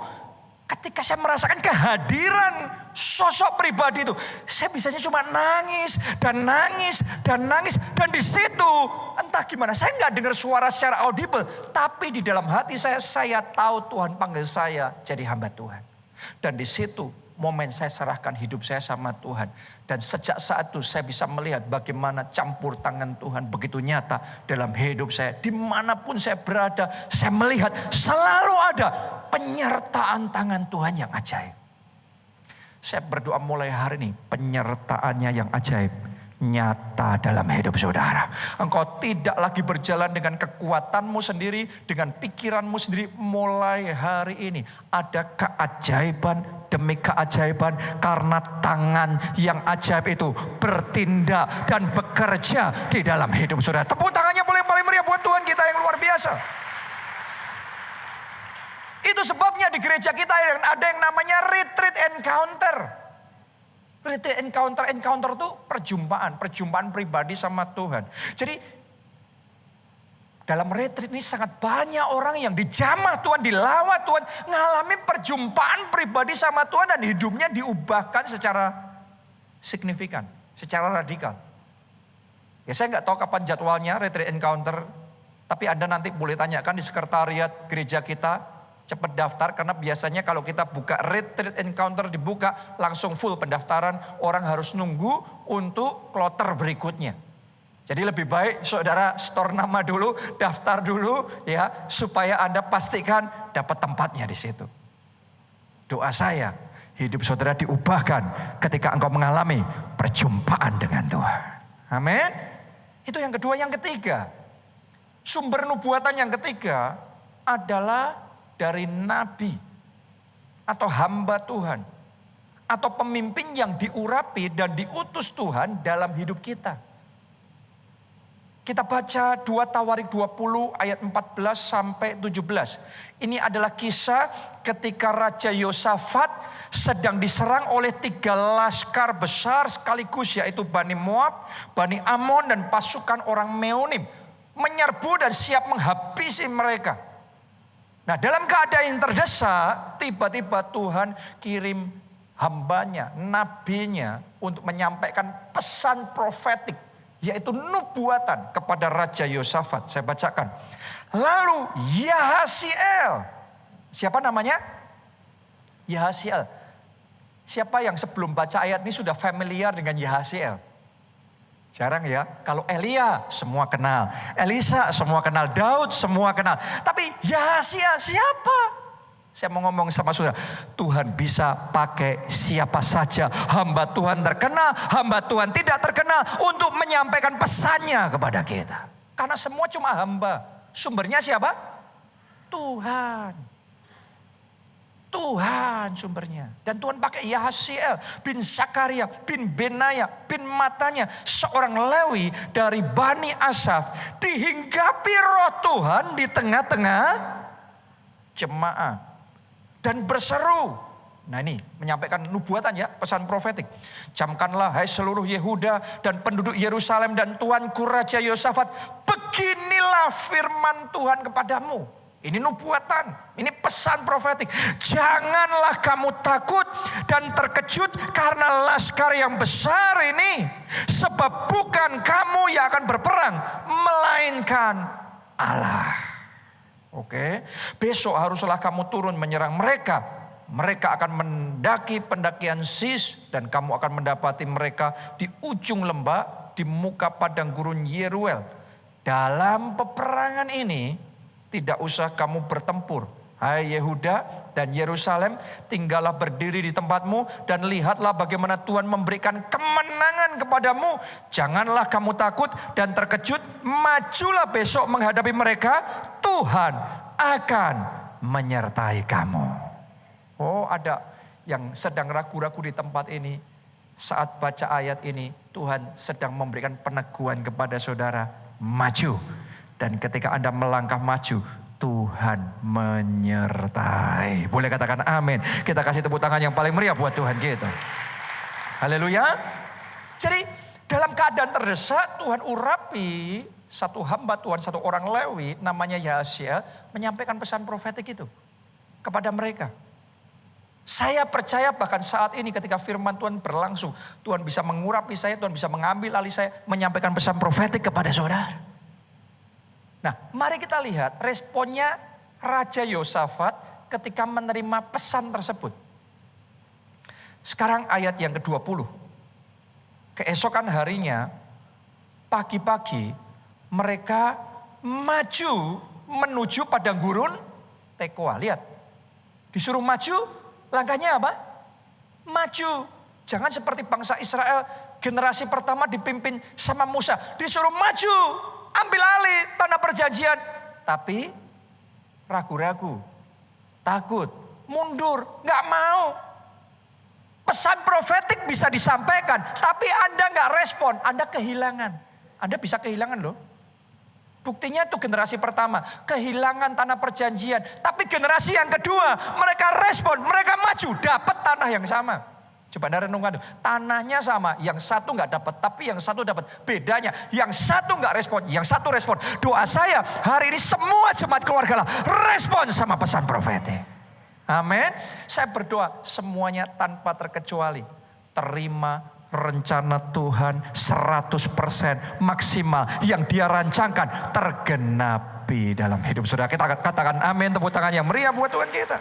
Ketika saya merasakan kehadiran sosok pribadi itu, saya bisanya cuma nangis dan nangis dan nangis. Dan di situ entah gimana, saya nggak dengar suara secara audible, tapi di dalam hati saya tahu Tuhan panggil saya jadi hamba Tuhan. Dan di situ momen saya serahkan hidup saya sama Tuhan. Dan sejak saat itu saya bisa melihat bagaimana campur tangan Tuhan begitu nyata dalam hidup saya. Dimanapun saya berada, saya melihat selalu ada penyertaan tangan Tuhan yang ajaib. Saya berdoa mulai hari ini penyertaannya yang ajaib nyata dalam hidup saudara. Engkau tidak lagi berjalan dengan kekuatanmu sendiri, dengan pikiranmu sendiri. Mulai hari ini ada keajaiban demi keajaiban karena tangan yang ajaib itu bertindak dan bekerja di dalam hidup saudara. Tepuk tangannya paling meriah buat Tuhan kita yang luar biasa. Itu sebabnya di gereja kita ada yang namanya retreat encounter. Retreat encounter itu perjumpaan pribadi sama Tuhan. Jadi dalam retreat ini sangat banyak orang yang dijamah Tuhan, dilawat Tuhan, ngalami perjumpaan pribadi sama Tuhan dan hidupnya diubahkan secara signifikan, secara radikal. Ya saya nggak tahu kapan jadwalnya retreat encounter, tapi Anda nanti boleh tanyakan di sekretariat gereja kita. Cepat daftar karena biasanya kalau kita buka retreat encounter dibuka langsung full pendaftaran. Orang harus nunggu untuk kloter berikutnya. Jadi lebih baik saudara store nama dulu, daftar dulu ya. Supaya Anda pastikan dapat tempatnya di situ. Doa saya hidup saudara diubahkan ketika engkau mengalami perjumpaan dengan Tuhan. Amin. Itu yang kedua. Yang ketiga, sumber nubuatan yang ketiga adalah dari nabi atau hamba Tuhan atau pemimpin yang diurapi dan diutus Tuhan dalam hidup kita. Kita baca 2 Tawarik 20 ayat 14 sampai 17. Ini adalah kisah ketika Raja Yosafat sedang diserang oleh 3 laskar besar sekaligus, yaitu Bani Moab, Bani Amon dan pasukan orang Meonim. Menyerbu dan siap menghabisi mereka. Nah dalam keadaan yang terdesak, tiba-tiba Tuhan kirim hambanya, nabinya untuk menyampaikan pesan profetik, yaitu nubuatan kepada Raja Yosafat. Saya bacakan. Lalu Yahasiel, siapa namanya? Yahasiel, Siapa yang sebelum baca ayat ini sudah familiar dengan Yahasiel? Jarang ya. Kalau Elia semua kenal. Elisa semua kenal. Daud semua kenal. Tapi Yahasiel siapa? Saya mau ngomong sama saudara. Tuhan bisa pakai siapa saja. Hamba Tuhan terkenal, hamba Tuhan tidak terkenal. Untuk menyampaikan pesannya kepada kita. Karena semua cuma hamba. Sumbernya siapa? Tuhan. Tuhan sumbernya. Dan Tuhan pakai Yahasiel bin Zakaria bin Benaya bin Matanya. Seorang Lewi dari Bani Asaf. Dihinggapi roh Tuhan di tengah-tengah jemaat. Dan berseru. Nah ini menyampaikan nubuatan ya, pesan profetik. Camkanlah hai seluruh Yehuda dan penduduk Yerusalem dan Tuanku Raja Yosafat. Beginilah firman Tuhan kepadamu. Ini nubuatan, ini pesan profetik. Janganlah kamu takut dan terkejut karena laskar yang besar ini. Sebab bukan kamu yang akan berperang, melainkan Allah. Oke, besok haruslah kamu turun menyerang mereka. Mereka akan mendaki pendakian Sis dan kamu akan mendapati mereka di ujung lembah di muka padang gurun Yeruel. Dalam peperangan ini tidak usah kamu bertempur. Hai Yehuda dan Yerusalem, tinggallah berdiri di tempatmu dan lihatlah bagaimana Tuhan memberikan kemenangan kepadamu. Janganlah kamu takut dan terkejut, majulah besok menghadapi mereka. Tuhan akan menyertai kamu. Oh, ada yang sedang ragu-ragu di tempat ini. Saat baca ayat ini, Tuhan sedang memberikan peneguhan kepada saudara. Maju. Dan ketika Anda melangkah maju, Tuhan menyertai. Boleh katakan amin. Kita kasih tepuk tangan yang paling meriah buat Tuhan kita. Haleluya. Jadi dalam keadaan terdesak, Tuhan urapi satu hamba Tuhan, satu orang Lewi namanya Yahasiel menyampaikan pesan profetik itu kepada mereka. Saya percaya bahkan saat ini ketika firman Tuhan berlangsung, Tuhan bisa mengurapi saya, Tuhan bisa mengambil alih saya, menyampaikan pesan profetik kepada saudara. Nah, mari kita lihat responnya Raja Yosafat ketika menerima pesan tersebut. Sekarang ayat yang ke-20. Keesokan harinya, pagi-pagi mereka maju menuju padang gurun Tekoa. Lihat, disuruh maju, langkahnya apa? Maju. Jangan seperti bangsa Israel, generasi pertama dipimpin sama Musa. Disuruh maju. Ambil alih tanah perjanjian. Tapi ragu-ragu. Takut. Mundur. Gak mau. Pesan profetik bisa disampaikan. Tapi Anda gak respon. Anda kehilangan. Anda bisa kehilangan loh. Buktinya itu generasi pertama. Kehilangan tanah perjanjian. Tapi generasi yang kedua. Mereka respon. Mereka maju. Dapat tanah yang sama. Coba Anda renungkan, tanahnya sama, yang satu nggak dapat, tapi yang satu dapat. Bedanya, yang satu nggak respon, yang satu respon. Doa saya hari ini semua jemaat keluarga lah respon sama pesan profetik. Amin. Saya berdoa semuanya tanpa terkecuali terima rencana Tuhan 100% maksimal yang Dia rancangkan tergenapi dalam hidup saudara. Kita katakan amin, tepuk tangan yang meriah buat Tuhan kita.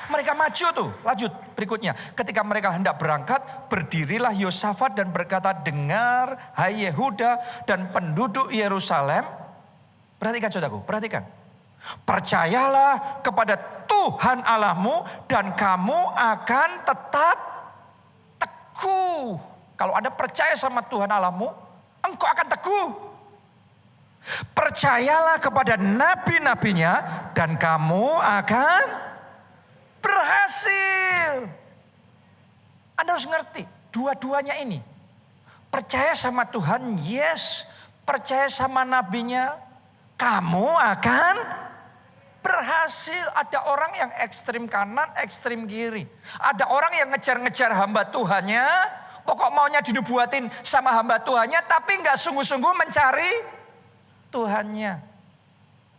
Mereka maju tuh, lanjut berikutnya. Ketika mereka hendak berangkat, berdirilah Yosafat dan berkata, dengar hai Yehuda dan penduduk Yerusalem. Perhatikan saudaraku, perhatikan. Percayalah kepada Tuhan Allahmu dan kamu akan tetap teguh. Kalau Anda percaya sama Tuhan Allahmu, engkau akan teguh. Percayalah kepada nabi-nabinya dan kamu akan berhasil. Anda harus ngerti dua-duanya ini. Percaya sama Tuhan, yes. Percaya sama nabinya, kamu akan berhasil. Ada orang yang ekstrim kanan, ekstrim kiri. Ada orang yang ngejar-ngejar hamba Tuhannya. Pokok maunya dinubuatin sama hamba Tuhannya, tapi gak sungguh-sungguh mencari Tuhannya.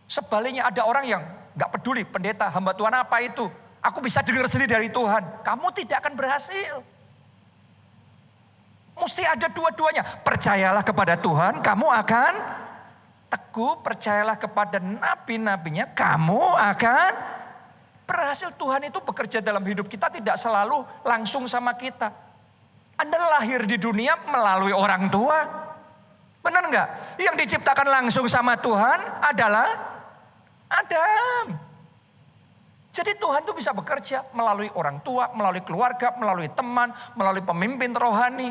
Sebaliknya ada orang yang gak peduli pendeta, hamba Tuhan apa itu. Aku bisa dengar sendiri dari Tuhan. Kamu tidak akan berhasil. Mesti ada dua-duanya. Percayalah kepada Tuhan, kamu akan teguh. Percayalah kepada nabi-nabinya, kamu akan Berhasil. Tuhan itu bekerja dalam hidup kita tidak selalu langsung sama kita. Anda lahir di dunia melalui orang tua. Benar nggak? Yang diciptakan langsung sama Tuhan adalah Adam. Jadi Tuhan itu bisa bekerja melalui orang tua, melalui keluarga, melalui teman, melalui pemimpin rohani.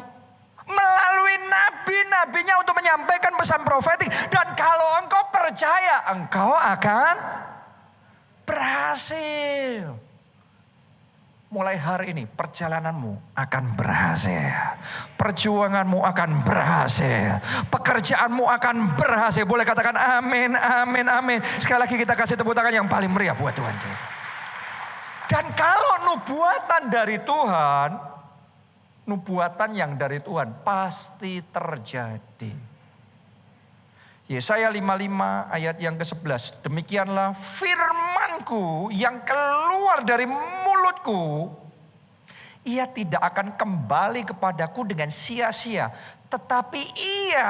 Melalui nabi-nabinya untuk menyampaikan pesan profetik. Dan kalau engkau percaya, engkau akan berhasil. Mulai hari ini perjalananmu akan berhasil. Perjuanganmu akan berhasil. Pekerjaanmu akan berhasil. Boleh katakan amin, amin, amin. Sekali lagi kita kasih tepuk tangan yang paling meriah buat Tuhan kita. Dan kalau nubuatan dari Tuhan, nubuatan yang dari Tuhan pasti terjadi. Yesaya 55 ayat yang ke-11. Demikianlah firmanku yang keluar dari mulutku. Ia tidak akan kembali kepadaku dengan sia-sia. Tetapi ia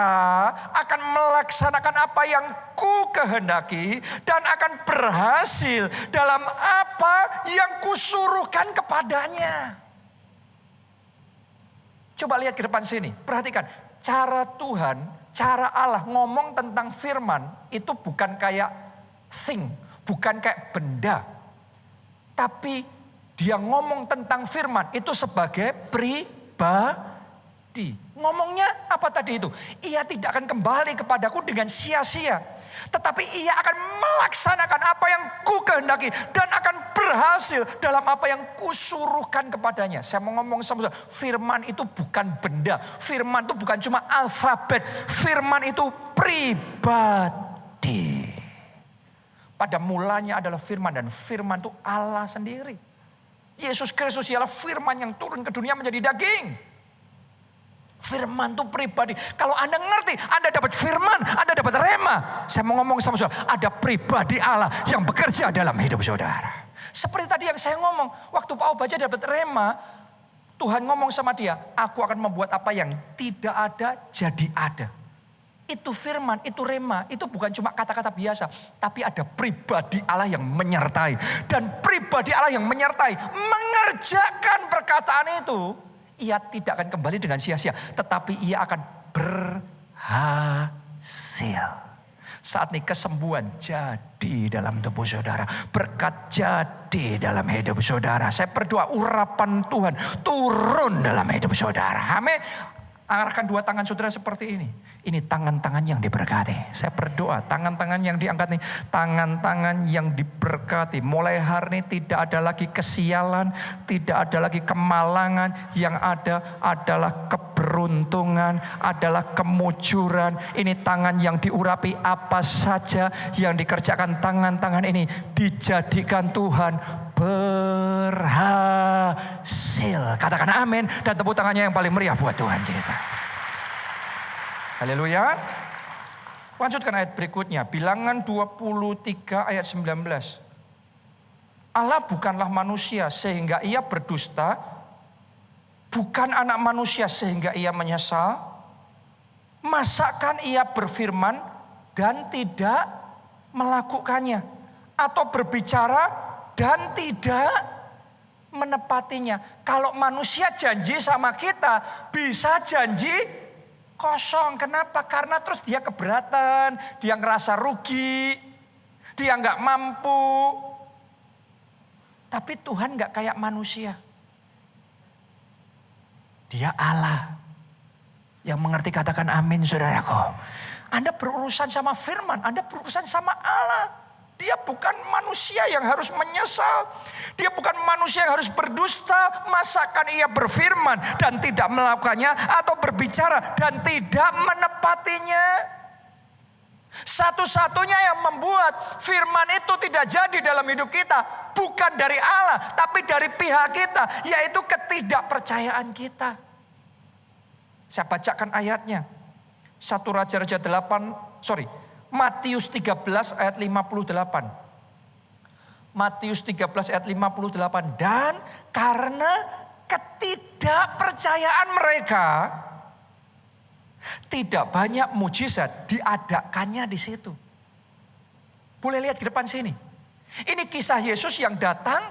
akan melaksanakan apa yang ku kehendaki. Dan akan berhasil dalam apa yang kusuruhkan kepadanya. Coba lihat ke depan sini. Perhatikan cara Tuhan, cara Allah ngomong tentang firman itu bukan kayak thing, bukan kayak benda. Tapi dia ngomong tentang firman itu sebagai pribadi. Ngomongnya apa tadi itu? Ia tidak akan kembali kepadaku dengan sia-sia. Tetapi ia akan melaksanakan apa yang ku kehendaki. Dan akan berhasil dalam apa yang kusuruhkan kepadanya. Saya mau ngomong sama firman itu bukan benda. Firman itu bukan cuma alfabet. Firman itu pribadi. Pada mulanya adalah firman. Dan firman itu Allah sendiri. Yesus Kristus ialah firman yang turun ke dunia menjadi daging. Firman itu pribadi. Kalau Anda ngerti, Anda dapat firman, Anda dapat rema. Saya mau ngomong sama saudara, ada pribadi Allah yang bekerja dalam hidup saudara. Seperti tadi yang saya ngomong, waktu Pak Obaja dapat rema, Tuhan ngomong sama dia, aku akan membuat apa yang tidak ada jadi ada. Itu firman, itu rema, itu bukan cuma kata-kata biasa. Tapi ada pribadi Allah yang menyertai. Dan pribadi Allah yang menyertai, mengerjakan perkataan itu. Ia tidak akan kembali dengan sia-sia. Tetapi ia akan berhasil. Saat ini kesembuhan jadi dalam tubuh saudara. Berkat jadi dalam hidup saudara. Saya berdoa urapan Tuhan turun dalam hidup saudara. Amin. Arahkan dua tangan saudara seperti ini. Ini tangan-tangan yang diberkati. Saya berdoa tangan-tangan yang diangkat nih. Tangan-tangan yang diberkati. Mulai hari ini tidak ada lagi kesialan. Tidak ada lagi kemalangan. Yang ada adalah keberuntungan. Adalah kemujuran. Ini tangan yang diurapi apa saja yang dikerjakan tangan-tangan ini. Dijadikan Tuhan berhasil. Katakan amin. Dan tepuk tangannya yang paling meriah buat Tuhan kita. Haleluya. Lanjutkan ayat berikutnya. Bilangan 23 ayat 19. Allah bukanlah manusia sehingga ia berdusta. Bukan anak manusia sehingga ia menyesal. Masakan ia berfirman dan tidak melakukannya. Atau berbicara dan tidak menepatinya. Kalau manusia janji sama kita, bisa janji kosong. Kenapa? Karena terus dia keberatan, dia ngerasa rugi, dia nggak mampu. Tapi Tuhan nggak kayak manusia. Dia Allah yang mengerti. Katakan amin saudaraku. Anda berurusan sama firman, Anda berurusan sama Allah. Dia bukan manusia yang harus menyesal. Dia bukan manusia yang harus berdusta. Masakan ia berfirman dan tidak melakukannya. Atau berbicara dan tidak menepatinya. Satu-satunya yang membuat firman itu tidak jadi dalam hidup kita. Bukan dari Allah. Tapi dari pihak kita. Yaitu ketidakpercayaan kita. Saya bacakan ayatnya. Matius 13 ayat 58. Matius 13 ayat 58. Dan karena ketidakpercayaan mereka, tidak banyak mujizat diadakannya di situ. Boleh lihat ke depan sini. Ini kisah Yesus yang datang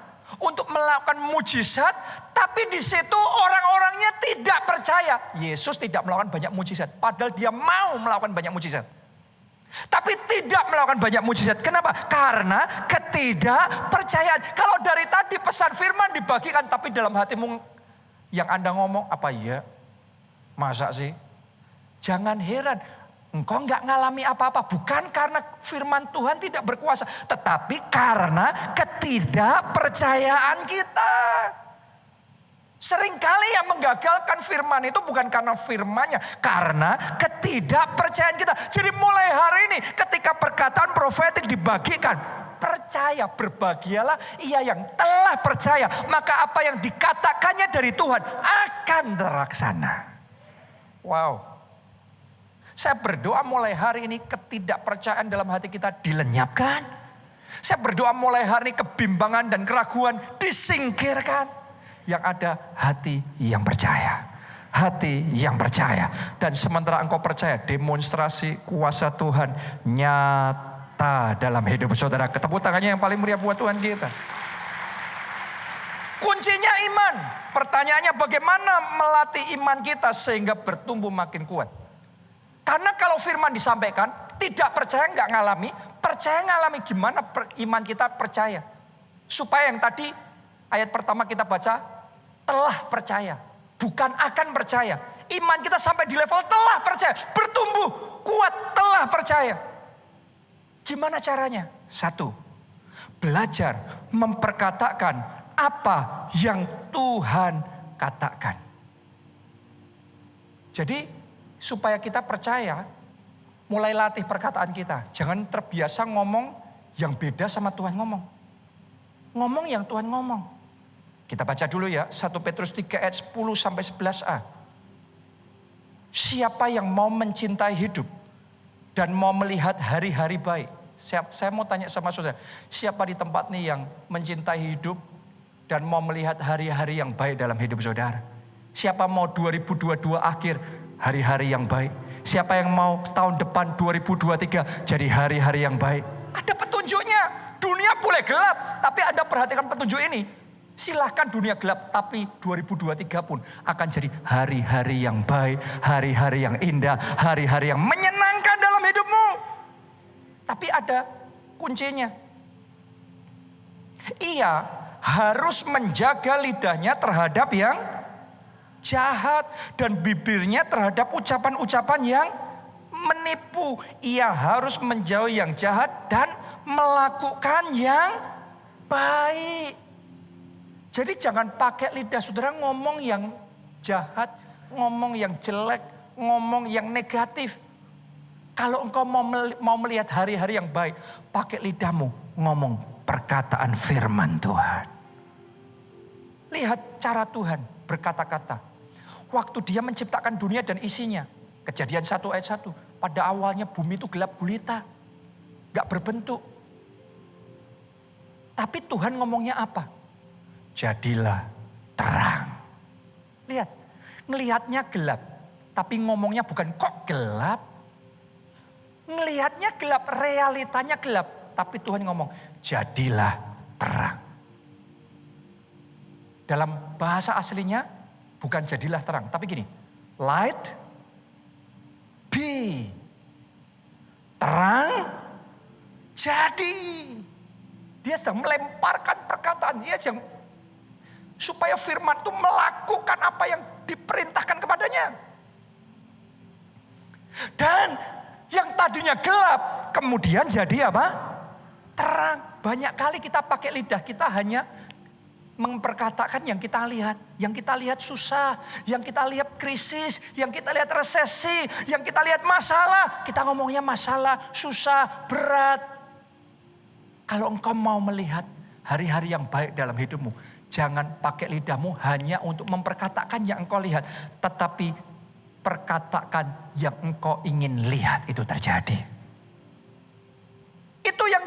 untuk melakukan mujizat, tapi di situ orang-orangnya tidak percaya. Yesus tidak melakukan banyak mujizat, padahal dia mau melakukan banyak mujizat. Tapi tidak melakukan banyak mujizat. Kenapa? Karena ketidakpercayaan. Kalau dari tadi pesan firman dibagikan, tapi dalam hatimu yang Anda ngomong, apa ya? Masa sih? Jangan heran. Engkau nggak ngalami apa-apa. Bukan karena firman Tuhan tidak berkuasa. Tetapi karena ketidakpercayaan kita. Seringkali yang menggagalkan firman itu bukan karena firmannya. Karena ketidakpercayaan kita. Jadi mulai hari ini ketika perkataan profetik dibagikan. Percaya, berbahagialah ia yang telah percaya. Maka apa yang dikatakannya dari Tuhan akan terlaksana. Wow. Saya berdoa mulai hari ini ketidakpercayaan dalam hati kita dilenyapkan. Saya berdoa mulai hari ini kebimbangan dan keraguan disingkirkan. Yang ada hati yang percaya. Hati yang percaya. Dan sementara engkau percaya, demonstrasi kuasa Tuhan nyata dalam hidup saudara. Tepuk tangannya yang paling meriah buat Tuhan kita. Kuncinya iman. Pertanyaannya bagaimana melatih iman kita sehingga bertumbuh makin kuat. Karena kalau firman disampaikan, tidak percaya nggak ngalami, percaya ngalami. Gimana iman kita percaya? Supaya yang tadi ayat pertama kita baca, telah percaya. Bukan akan percaya. Iman kita sampai di level telah percaya. Bertumbuh, kuat, telah percaya. Gimana caranya? Satu, belajar memperkatakan apa yang Tuhan katakan. Jadi supaya kita percaya, mulai latih perkataan kita. Jangan terbiasa ngomong yang beda sama Tuhan ngomong. Ngomong yang Tuhan ngomong. Kita baca dulu ya, 1 Petrus 3 ayat 10 sampai 11a. Siapa yang mau mencintai hidup dan mau melihat hari-hari baik. Saya mau tanya sama saudara, siapa di tempat ini yang mencintai hidup dan mau melihat hari-hari yang baik dalam hidup saudara? Siapa mau 2022 akhir hari-hari yang baik? Siapa yang mau tahun depan 2023 jadi hari-hari yang baik? Ada petunjuknya. Dunia boleh gelap, tapi Anda perhatikan petunjuk ini. Silahkan dunia gelap, tapi 2023 pun akan jadi hari-hari yang baik, hari-hari yang indah, hari-hari yang menyenangkan dalam hidupmu. Tapi ada kuncinya. Ia harus menjaga lidahnya terhadap yang jahat dan bibirnya terhadap ucapan-ucapan yang menipu. Ia harus menjauhi yang jahat dan melakukan yang baik. Jadi jangan pakai lidah saudara ngomong yang jahat, ngomong yang jelek, ngomong yang negatif. Kalau engkau mau melihat hari-hari yang baik, pakai lidahmu ngomong perkataan firman Tuhan. Lihat cara Tuhan berkata-kata. Waktu dia menciptakan dunia dan isinya. Kejadian 1 ayat 1. Pada awalnya bumi itu gelap gulita. Gak berbentuk. Tapi Tuhan ngomongnya apa? Jadilah terang. Lihat. Ngelihatnya gelap. Tapi ngomongnya bukan kok gelap. Ngelihatnya gelap. Realitanya gelap. Tapi Tuhan ngomong jadilah terang. Dalam bahasa aslinya bukan jadilah terang. Tapi gini. Light be. Terang jadi. Dia sedang melemparkan perkataan. Dia sedang supaya firman itu melakukan apa yang diperintahkan kepadanya. Dan yang tadinya gelap kemudian jadi apa? Terang. Banyak kali kita pakai lidah kita hanya memperkatakan yang kita lihat. Yang kita lihat susah, yang kita lihat krisis, yang kita lihat resesi, yang kita lihat masalah. Kita ngomongnya masalah, susah, berat. Kalau engkau mau melihat hari-hari yang baik dalam hidupmu, jangan pakai lidahmu hanya untuk memperkatakan yang engkau lihat. Tetapi perkatakan yang engkau ingin lihat itu terjadi. Itu yang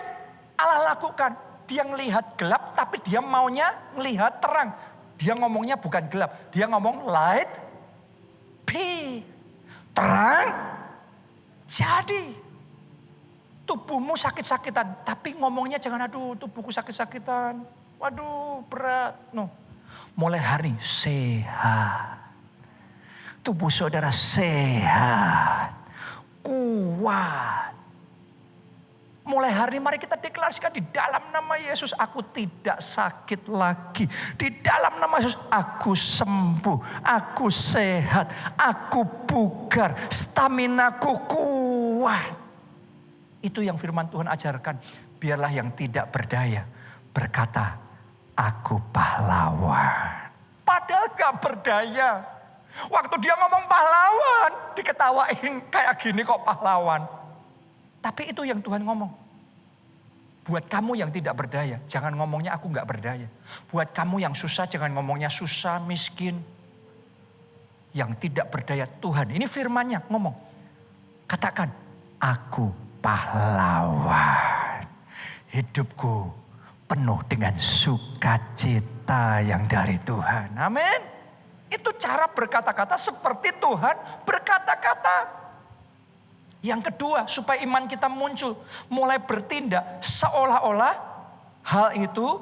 Allah lakukan. Dia ngelihat gelap tapi dia maunya melihat terang. Dia ngomongnya bukan gelap. Dia ngomong light be. Terang jadi. tubuhmu sakit-sakitan. Tapi ngomongnya jangan aduh tubuhku sakit-sakitan. Waduh berat. No. Mulai hari sehat. Tubuh saudara sehat. Kuat. Mulai hari ini mari kita deklarasikan di dalam nama Yesus aku tidak sakit lagi. Di dalam nama Yesus aku sembuh, aku sehat, aku bugar, staminaku kuat. Itu yang firman Tuhan ajarkan. Biarlah yang tidak berdaya berkata aku pahlawan. Padahal gak berdaya. Waktu dia ngomong pahlawan diketawain kayak gini kok pahlawan. Tapi itu yang Tuhan ngomong. Buat kamu yang tidak berdaya, jangan ngomongnya aku gak berdaya. Buat kamu yang susah, jangan ngomongnya susah, miskin. Yang tidak berdaya Tuhan. Ini firmannya ngomong. Katakan, aku pahlawan. Hidupku penuh dengan sukacita yang dari Tuhan. Amin. Itu cara berkata-kata seperti Tuhan berkata-kata. Yang kedua, supaya iman kita muncul, mulai bertindak seolah-olah hal itu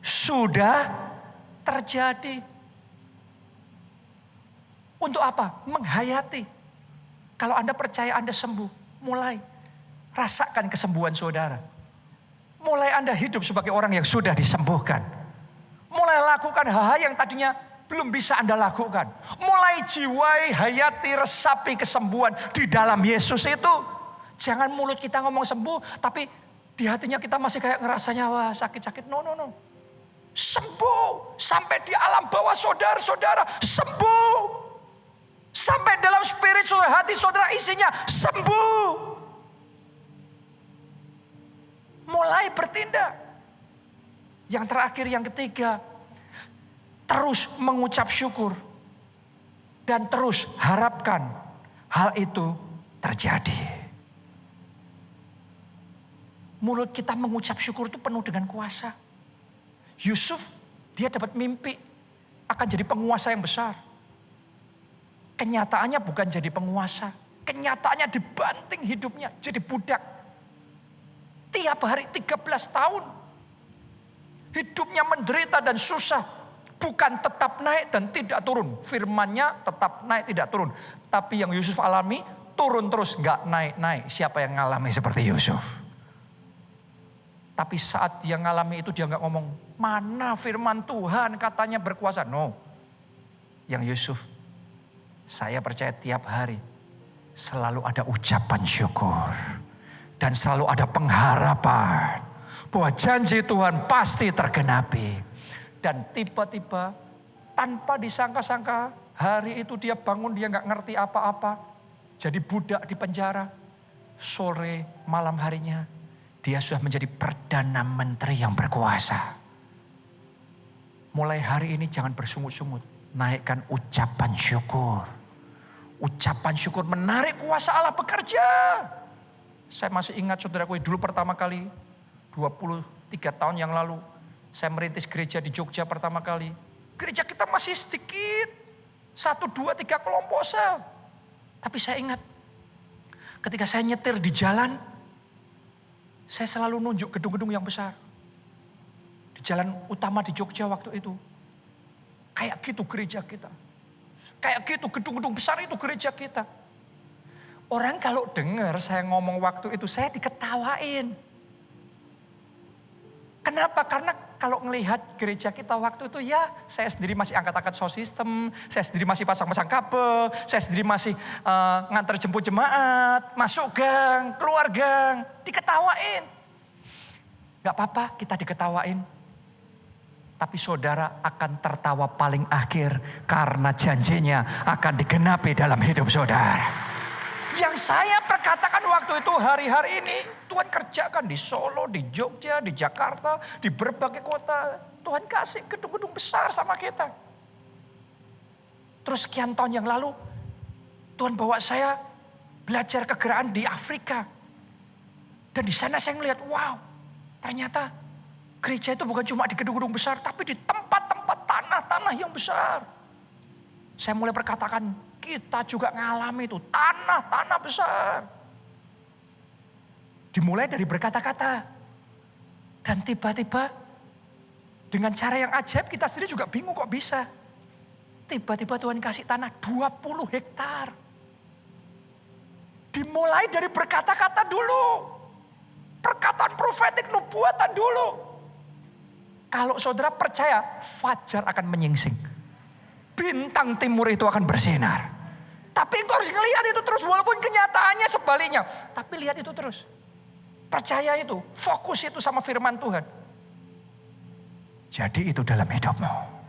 sudah terjadi. Untuk apa? Menghayati. Kalau Anda percaya Anda sembuh, mulai rasakan kesembuhan saudara. Mulai Anda hidup sebagai orang yang sudah disembuhkan. Mulai lakukan hal-hal yang tadinya belum bisa Anda lakukan. Mulai jiwai, hayati, resapi kesembuhan di dalam Yesus itu. Jangan mulut kita ngomong sembuh, tapi di hatinya kita masih kayak ngerasanya wah sakit-sakit. No. Sembuh. Sampai di alam bawah saudara-saudara sembuh. Sampai dalam spirit saudara, hati saudara isinya sembuh. Mulai bertindak. Yang terakhir, yang ketiga. Terus mengucap syukur. Dan terus harapkan hal itu terjadi. Mulut kita mengucap syukur itu penuh dengan kuasa. Yusuf dia dapat mimpi akan jadi penguasa yang besar. Kenyataannya bukan jadi penguasa. Kenyataannya dibanting hidupnya jadi budak. Tiap hari 13 tahun. Hidupnya menderita dan susah. Bukan tetap naik dan tidak turun. Firmannya tetap naik tidak turun. Tapi yang Yusuf alami turun terus gak naik-naik. Siapa yang ngalami seperti Yusuf? Tapi saat dia ngalami itu dia gak ngomong. Mana firman Tuhan katanya berkuasa. No. Yang Yusuf. Saya percaya tiap hari. Selalu ada ucapan syukur. Dan selalu ada pengharapan. Bahwa janji Tuhan pasti tergenapi. Dan tiba-tiba tanpa disangka-sangka hari itu dia bangun, dia gak ngerti apa-apa. Jadi budak di penjara. Sore malam harinya dia sudah menjadi Perdana Menteri yang berkuasa. Mulai hari ini jangan bersungut-sungut. Naikkan ucapan syukur. Ucapan syukur menarik kuasa Allah bekerja. Saya masih ingat saudaraku dulu pertama kali 23 tahun yang lalu. Saya merintis gereja di Jogja pertama kali. Gereja kita masih sedikit. 1, 2, 3 kelompok sel. Tapi saya ingat. Ketika saya nyetir di jalan. Saya selalu nunjuk gedung-gedung yang besar. Di jalan utama di Jogja waktu itu. Kayak gitu gereja kita. Kayak gitu gedung-gedung besar itu gereja kita. Orang kalau dengar saya ngomong waktu itu saya diketawain. Kenapa? Karena kalau melihat gereja kita waktu itu ya saya sendiri masih angkat-angkat sound system, saya sendiri masih pasang-pasang kabel, saya sendiri masih ngantar jemput jemaat, masuk gang, keluar gang, diketawain. Gak apa-apa kita diketawain. Tapi saudara akan tertawa paling akhir karena janjinya akan digenapi dalam hidup saudara. Yang saya perkatakan waktu itu hari-hari ini Tuhan kerjakan di Solo, di Jogja, di Jakarta, di berbagai kota. Tuhan kasih gedung-gedung besar sama kita. Terus sekian tahun yang lalu Tuhan bawa saya belajar kegeraan di Afrika. Dan di sana saya melihat wow ternyata gereja itu bukan cuma di gedung-gedung besar tapi di tempat-tempat tanah-tanah yang besar. Saya mulai perkatakan kita juga ngalami itu tanah-tanah besar. Dimulai dari berkata-kata. Dan tiba-tiba dengan cara yang ajaib kita sendiri juga bingung kok bisa. Tiba-tiba Tuhan kasih tanah 20 hektar. Dimulai dari berkata-kata dulu. Perkataan profetik nubuatan dulu. Kalau saudara percaya, fajar akan menyingsing. Bintang timur itu akan bersinar. Tapi engkau harus ngelihat itu terus walaupun kenyataannya sebaliknya. Tapi lihat itu terus. Percaya itu, fokus itu sama firman Tuhan. Jadi itu dalam hidupmu.